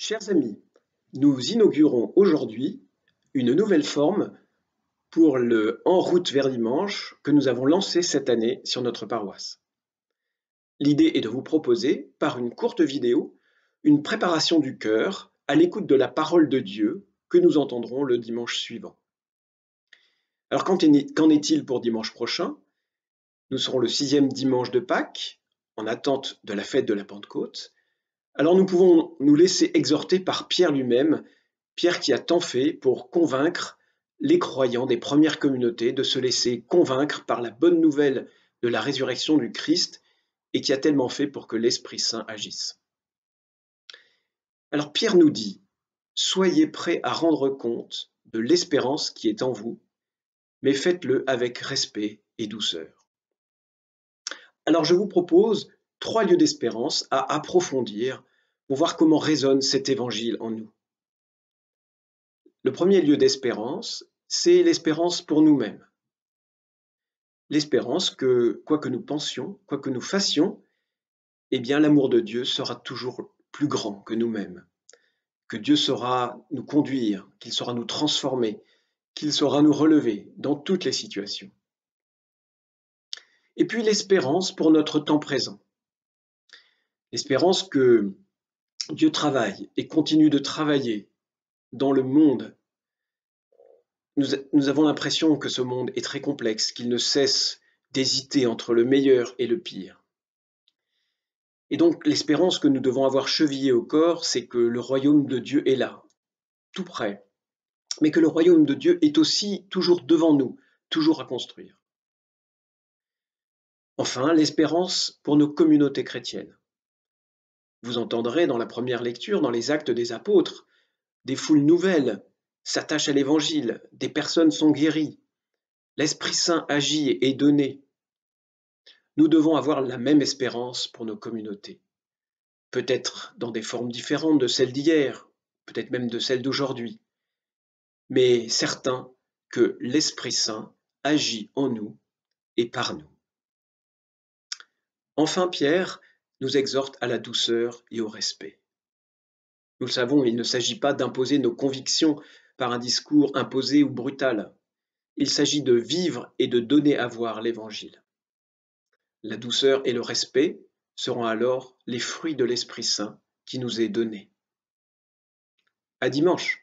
Chers amis, nous inaugurons aujourd'hui une nouvelle forme pour le En route vers dimanche que nous avons lancé cette année sur notre paroisse. L'idée est de vous proposer, par une courte vidéo, une préparation du cœur à l'écoute de la parole de Dieu que nous entendrons le dimanche suivant. Alors qu'en est-il pour dimanche prochain? Nous serons le 6e dimanche de Pâques, en attente de la fête de la Pentecôte. Alors nous pouvons nous laisser exhorter par Pierre lui-même, Pierre qui a tant fait pour convaincre les croyants des premières communautés de se laisser convaincre par la bonne nouvelle de la résurrection du Christ et qui a tellement fait pour que l'Esprit Saint agisse. Alors Pierre nous dit, soyez prêts à rendre compte de l'espérance qui est en vous, mais faites-le avec respect et douceur. Alors je vous propose 3 lieux d'espérance à approfondir pour voir comment résonne cet évangile en nous. Le premier lieu d'espérance, c'est l'espérance pour nous-mêmes. L'espérance que, quoi que nous pensions, quoi que nous fassions, eh bien l'amour de Dieu sera toujours plus grand que nous-mêmes, que Dieu saura nous conduire, qu'il saura nous transformer, qu'il saura nous relever dans toutes les situations. Et puis l'espérance pour notre temps présent. L'espérance que Dieu travaille et continue de travailler dans le monde. Nous avons l'impression que ce monde est très complexe, qu'il ne cesse d'hésiter entre le meilleur et le pire. Et donc l'espérance que nous devons avoir chevillée au corps, c'est que le royaume de Dieu est là, tout près, mais que le royaume de Dieu est aussi toujours devant nous, toujours à construire. Enfin, l'espérance pour nos communautés chrétiennes. Vous entendrez dans la première lecture, dans les Actes des Apôtres, des foules nouvelles s'attachent à l'Évangile, des personnes sont guéries, l'Esprit Saint agit et est donné. Nous devons avoir la même espérance pour nos communautés, peut-être dans des formes différentes de celles d'hier, peut-être même de celles d'aujourd'hui, mais certain que l'Esprit Saint agit en nous et par nous. Enfin, Pierre nous exhorte à la douceur et au respect. Nous le savons, il ne s'agit pas d'imposer nos convictions par un discours imposé ou brutal. Il s'agit de vivre et de donner à voir l'Évangile. La douceur et le respect seront alors les fruits de l'Esprit Saint qui nous est donné. À dimanche!